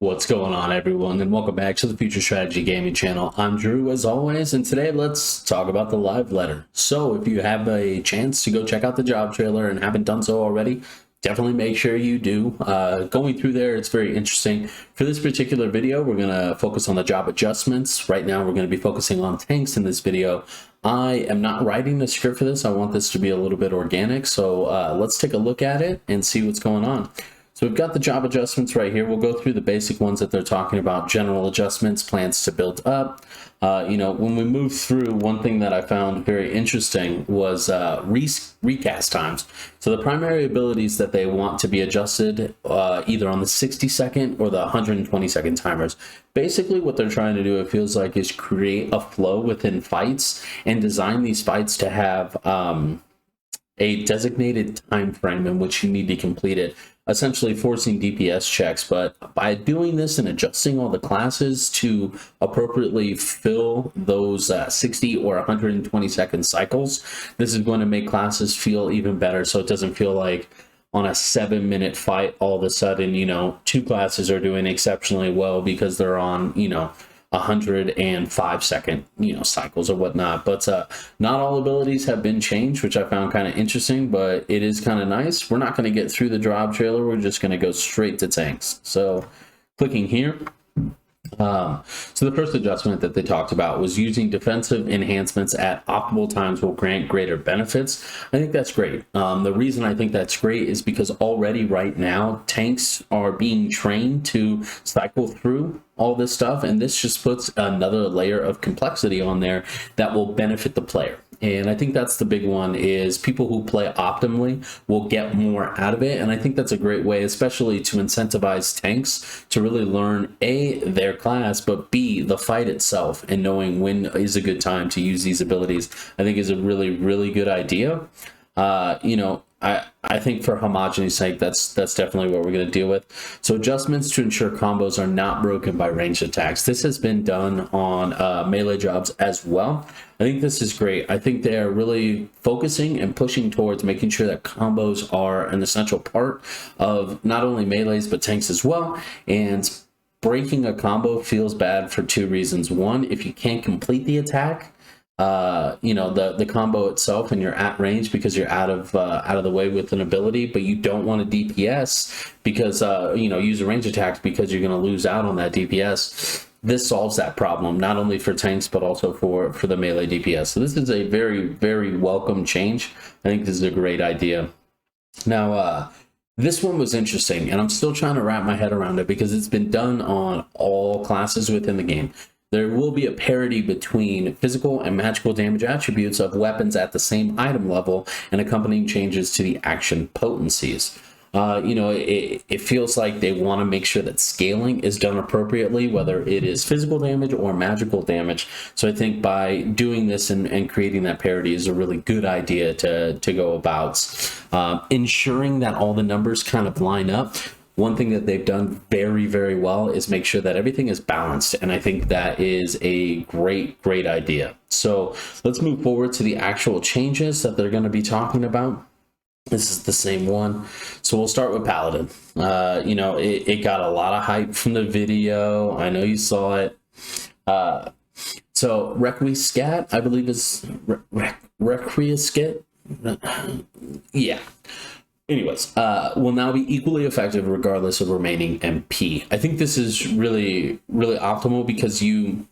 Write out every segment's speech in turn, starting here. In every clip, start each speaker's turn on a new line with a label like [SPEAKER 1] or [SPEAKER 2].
[SPEAKER 1] What's going on, everyone, and welcome back to the Future Strategy Gaming channel. I'm Drew, as always, and today let's talk about the live letter. So if you have a chance to go check out the job trailer and haven't done so already, definitely make sure you do. Going through there, it's very interesting. For this particular video, we're going to focus on the job adjustments. Right now, we're going to be focusing on tanks in this video. I am not writing the script for this. I want this to be a little bit organic, so let's take a look at it and see what's going on. So we've got the job adjustments right here. We'll go through the basic ones that they're talking about: general adjustments, plans to build up. When we move through, one thing that I found very interesting was recast times. So the primary abilities that they want to be adjusted either on the 60-second or the 120-second timers. Basically, what they're trying to do, it feels like, is create a flow within fights and design these fights to have a designated time frame in which you need to complete it, essentially forcing DPS checks. But by doing this and adjusting all the classes to appropriately fill those 60 or 120-second cycles, this is going to make classes feel even better, so it doesn't feel like on a 7-minute fight all of a sudden, two classes are doing exceptionally well because they're on 105-second cycles or whatnot. But not all abilities have been changed, which I found kind of interesting, but it is kind of nice. We're not going to get through the job trailer, we're just going to go straight to tanks. So clicking here, so the first adjustment that they talked about was using defensive enhancements at optimal times will grant greater benefits. I think that's great. The reason I think that's great is because already right now tanks are being trained to cycle through all this stuff, and this just puts another layer of complexity on there that will benefit the player. And I think that's the big one, is people who play optimally will get more out of it. And I think that's a great way, especially to incentivize tanks to really learn A, their class, but B, the fight itself, and knowing when is a good time to use these abilities, I think is a really, really good idea. I think for homogeneous sake, that's definitely what we're going to deal with. So adjustments to ensure combos are not broken by ranged attacks. This has been done on melee jobs as well. I think this is great. I think they're really focusing and pushing towards making sure that combos are an essential part of not only melees but tanks as well. And breaking a combo feels bad for two reasons. One, if you can't complete the attack, the combo itself, and you're at range because you're out of the way with an ability, but you don't want to DPS because use a range attack because you're going to lose out on that DPS. This solves that problem, not only for tanks but also for the melee DPS. So this is a very, very welcome change. I think this is a great idea. Now this one was interesting, and I'm still trying to wrap my head around it because it's been done on all classes within the game. There will be a parity between physical and magical damage attributes of weapons at the same item level and accompanying changes to the action potencies. It feels like they want to make sure that scaling is done appropriately, whether it is physical damage or magical damage. So I think by doing this and creating that parity is a really good idea to go about. Ensuring that all the numbers kind of line up. One thing that they've done very, very well is make sure that everything is balanced, and I think that is a great, great idea. So let's move forward to the actual changes that they're going to be talking about. This is the same one. So we'll start with Paladin. It got a lot of hype from the video. I know you saw it. So Requiescat, I believe is Requiescat. Yeah. Anyways, will now be equally effective regardless of remaining MP. I think this is really, really optimal because you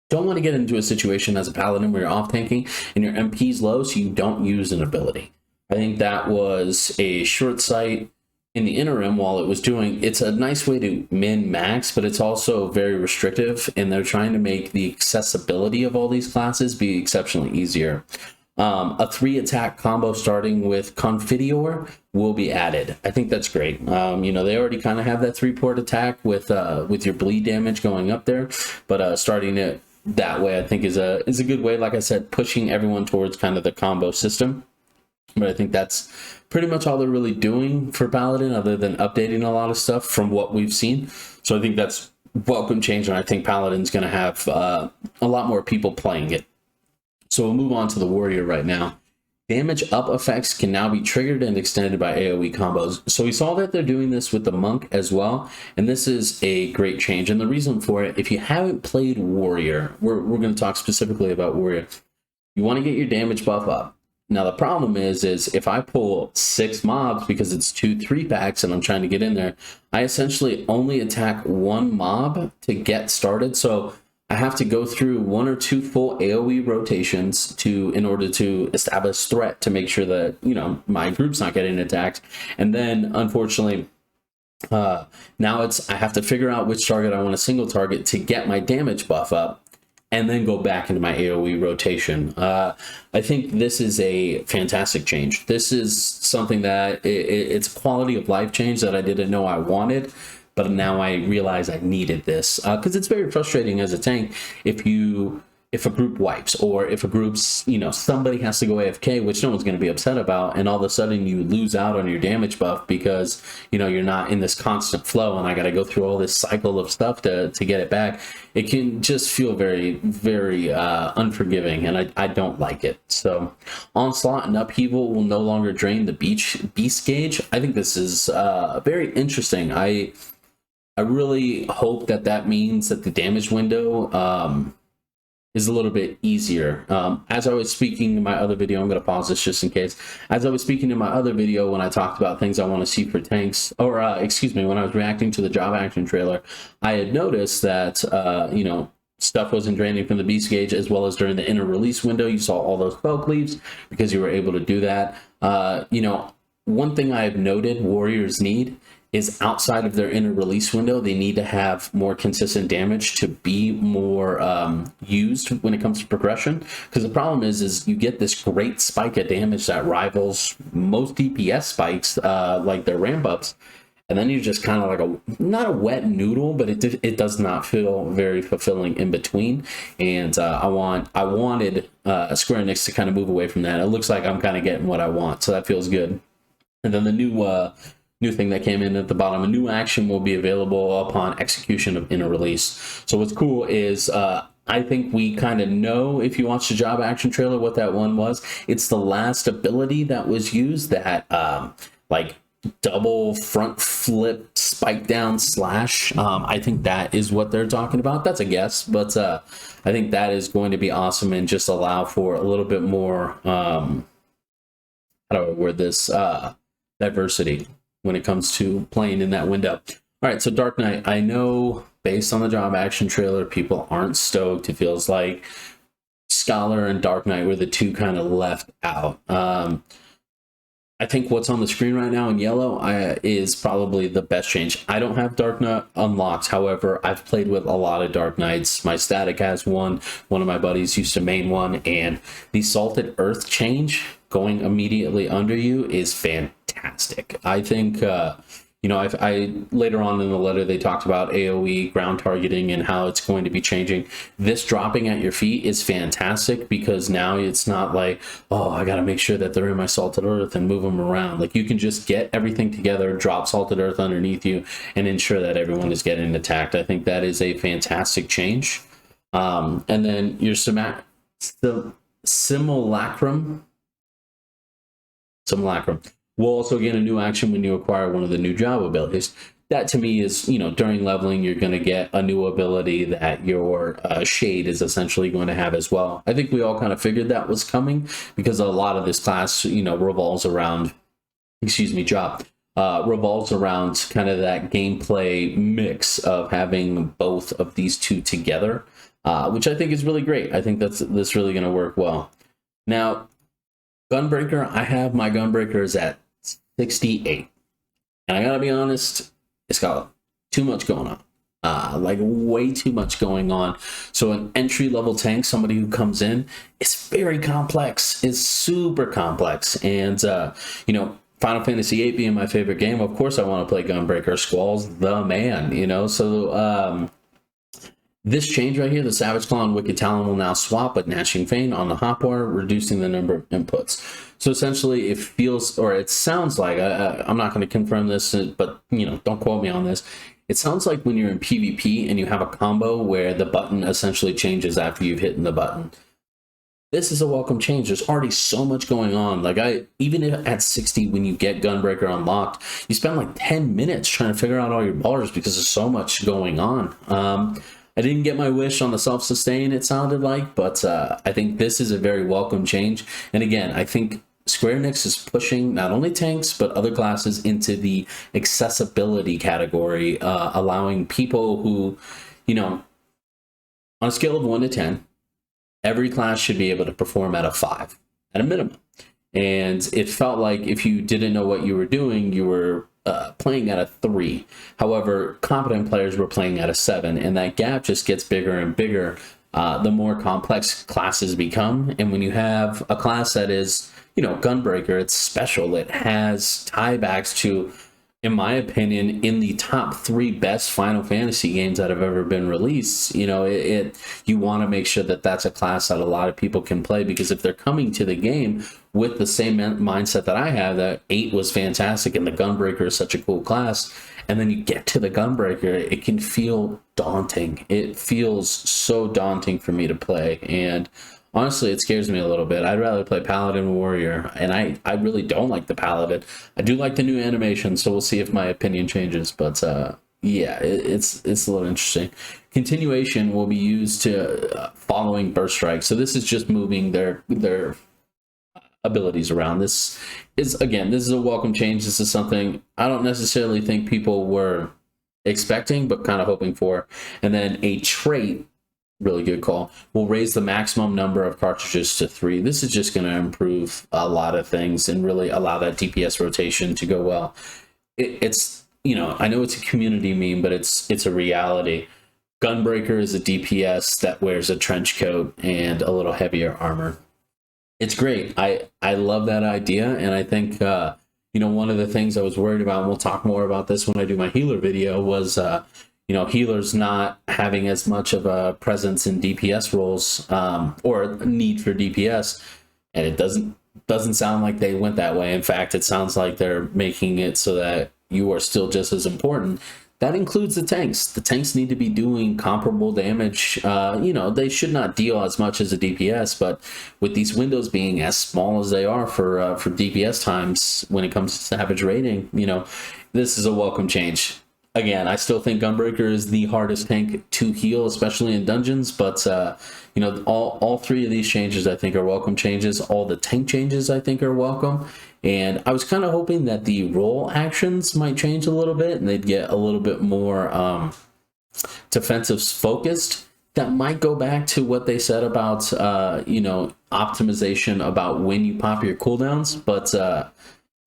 [SPEAKER 1] don't want to get into a situation as a Paladin where you're off tanking and your MP's low, so you don't use an ability. I think that was a short sight in the interim while it was doing. It's a nice way to min-max, but it's also very restrictive, and they're trying to make the accessibility of all these classes be exceptionally easier. A 3-attack combo starting with Confidior will be added. I think that's great. They already kind of have that 3-port attack with your bleed damage going up there, but starting it that way I think is a good way. Like I said, pushing everyone towards kind of the combo system. But I think that's pretty much all they're really doing for Paladin, other than updating a lot of stuff from what we've seen. So I think that's welcome change, and I think Paladin's going to have a lot more people playing it. So we'll move on to the Warrior right now. Damage up effects can now be triggered and extended by AoE combos. So we saw that they're doing this with the monk as well, and this is a great change. And the reason for it, if you haven't played warrior, we're going to talk specifically about warrior. You want to get your damage buff up. Now the problem is if I pull 6 mobs because it's 2 3-packs and I'm trying to get in there, I essentially only attack 1 mob to get started. So I have to go through 1 or 2 full AoE rotations in order to establish threat to make sure that, you know, my group's not getting attacked. And then unfortunately, now I have to figure out which target I want to single target to get my damage buff up, and then go back into my AoE rotation. I think this is a fantastic change. This is something that it's a quality of life change that I didn't know I wanted, but now I realize I needed this, because it's very frustrating as a tank if a group wipes, or if a group's, you know, somebody has to go AFK, which no one's going to be upset about, and all of a sudden you lose out on your damage buff because, you know, you're not in this constant flow, and I got to go through all this cycle of stuff to get it back. It can just feel very, very unforgiving, and I don't like it. So Onslaught and Upheaval will no longer drain the beast gauge. I think this is very interesting. I really hope that means that the damage window is a little bit easier. As I was speaking in my other video, I'm going to pause this just in case. As I was speaking in my other video when I talked about things I want to see for tanks, or excuse me, when I was reacting to the job action trailer, I had noticed that, you know, stuff wasn't draining from the beast gauge, as well as during the inner release window, you saw all those spell cleaves because you were able to do that. You know, one thing I've noted warriors need is outside of their inner release window, they need to have more consistent damage to be more used when it comes to progression. Because the problem is you get this great spike of damage that rivals most DPS spikes, like their ramp ups, and then you're just kind of like not a wet noodle, but it does not feel very fulfilling in between. And I wanted Square Enix to kind of move away from that. It looks like I'm kind of getting what I want, so that feels good. And then the new thing that came in at the bottom, a new action will be available upon execution of inner release. So what's cool is I think we kind of know, if you watch the job action trailer, what that one was. It's the last ability that was used, that like double front flip spike down slash. I think that is what they're talking about. That's a guess, but I think that is going to be awesome and just allow for a little bit more how do I word this, diversity when it comes to playing in that window. All right, so Dark Knight, I know based on the job action trailer, people aren't stoked. It feels like Scholar and Dark Knight were the two kind of left out. I think what's on the screen right now in yellow is probably the best change. I don't have Dark Knight unlocked. However, I've played with a lot of Dark Knights. My Static has one. One of my buddies used to main one. And the Salted Earth change going immediately under you is fantastic. I think, you know, I later on in the letter, they talked about AoE ground targeting and how it's going to be changing. This dropping at your feet is fantastic, because now it's not like, oh, I got to make sure that they're in my Salted Earth and move them around. Like, you can just get everything together, drop Salted Earth underneath you, and ensure that everyone is getting attacked. I think that is a fantastic change. And then your Simulacrum will also get a new action when you acquire one of the new job abilities. That to me is, you know, during leveling, you're going to get a new ability that your Shade is essentially going to have as well. I think we all kind of figured that was coming, because a lot of this class, you know, revolves around, revolves around kind of that gameplay mix of having both of these two together, which I think is really great. I think that's really going to work well. Now, Gunbreaker, I have my Gunbreakers at 68. And I gotta be honest, it's got too much going on. Like way too much going on. So an entry-level tank, somebody who comes in, it's very complex. It's super complex. And, you know, Final Fantasy VIII being my favorite game, of course I want to play Gunbreaker. Squall's the man, you know? So, this change right here, the Savage Claw and Wicked Talon will now swap with Gnashing Fane on the hotbar, reducing the number of inputs. So essentially, it feels, or it sounds like, I'm not going to confirm this, but, you know, don't quote me on this. It sounds like when you're in PvP and you have a combo where the button essentially changes after you've hit the button. this is a welcome change. There's already so much going on. Like, even if at 60, when you get Gunbreaker unlocked, you spend like 10 minutes trying to figure out all your bars because there's so much going on. I didn't get my wish on the self-sustain, it sounded like, but I think this is a very welcome change. And again, I think Square Enix is pushing not only tanks, but other classes into the accessibility category, allowing people who, you know, on a scale of 1 to 10, every class should be able to perform at a 5, at a minimum. And it felt like if you didn't know what you were doing, you were playing at a 3. However, competent players were playing at a 7, and that gap just gets bigger and bigger the more complex classes become. And when you have a class that is, you know, Gunbreaker, it's special. It has tiebacks to, in my opinion, in the top 3 best Final Fantasy games that have ever been released. You know, you want to make sure that that's a class that a lot of people can play, because if they're coming to the game with the same mindset that I have, that 8 was fantastic and the Gunbreaker is such a cool class, and then you get to the Gunbreaker, it can feel daunting. It feels so daunting for me to play, and honestly, it scares me a little bit. I'd rather play Paladin Warrior, and I really don't like the Paladin. I do like the new animation, so we'll see if my opinion changes, but yeah, it's a little interesting. Continuation will be used to following Burst Strike, so this is just moving their abilities around. This is a welcome change. This is something I don't necessarily think people were expecting, but kind of hoping for. And then a trait, really good call, will raise the maximum number of cartridges to 3. This is just going to improve a lot of things and really allow that DPS rotation to go well. It's, you know, I know it's a community meme, but it's a reality. Gunbreaker is a DPS that wears a trench coat and a little heavier armor. It's great. I love that idea, and I think you know, one of the things I was worried about, and we'll talk more about this when I do my healer video, was you know, healers not having as much of a presence in DPS roles, or need for DPS, and it doesn't sound like they went that way. In fact, it sounds like they're making it so that you are still just as important. That includes the tanks. The tanks need to be doing comparable damage. You know, they should not deal as much as a DPS, but with these windows being as small as they are for DPS times when it comes to savage rating, you know, this is a welcome change. Again, I still think Gunbreaker is the hardest tank to heal, especially in dungeons, but you know, all 3 of these changes I think are welcome changes. All the tank changes I think are welcome. And I was kind of hoping that the role actions might change a little bit and they'd get a little bit more defensive focused. That might go back to what they said about, you know, optimization about when you pop your cooldowns. But,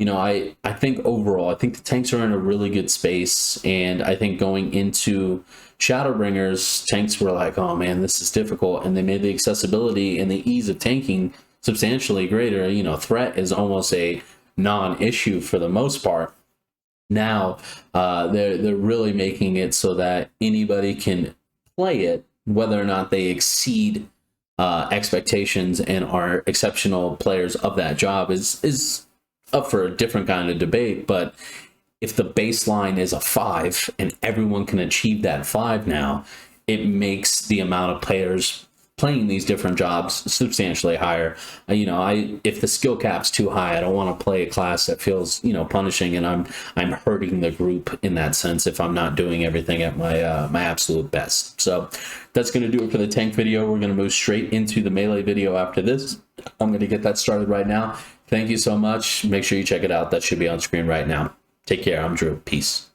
[SPEAKER 1] you know, I think overall, I think the tanks are in a really good space. And I think going into Shadowbringers, tanks were like, oh man, this is difficult. And they made the accessibility and the ease of tanking substantially greater. You know, threat is almost a non-issue for the most part. Now they're really making it so that anybody can play it, whether or not they exceed expectations and are exceptional players of that job is up for a different kind of debate. But if the baseline is a 5 and everyone can achieve that 5 now, it makes the amount of players playing these different jobs substantially higher. You know, if the skill cap's too high, I don't want to play a class that feels, you know, punishing, and I'm hurting the group in that sense if I'm not doing everything at my my absolute best. So that's going to do it for the tank video. We're going to move straight into the melee video after this. I'm going to get that started right now. Thank you so much. Make sure you check it out. That should be on screen right now. Take care. I'm Drew. Peace.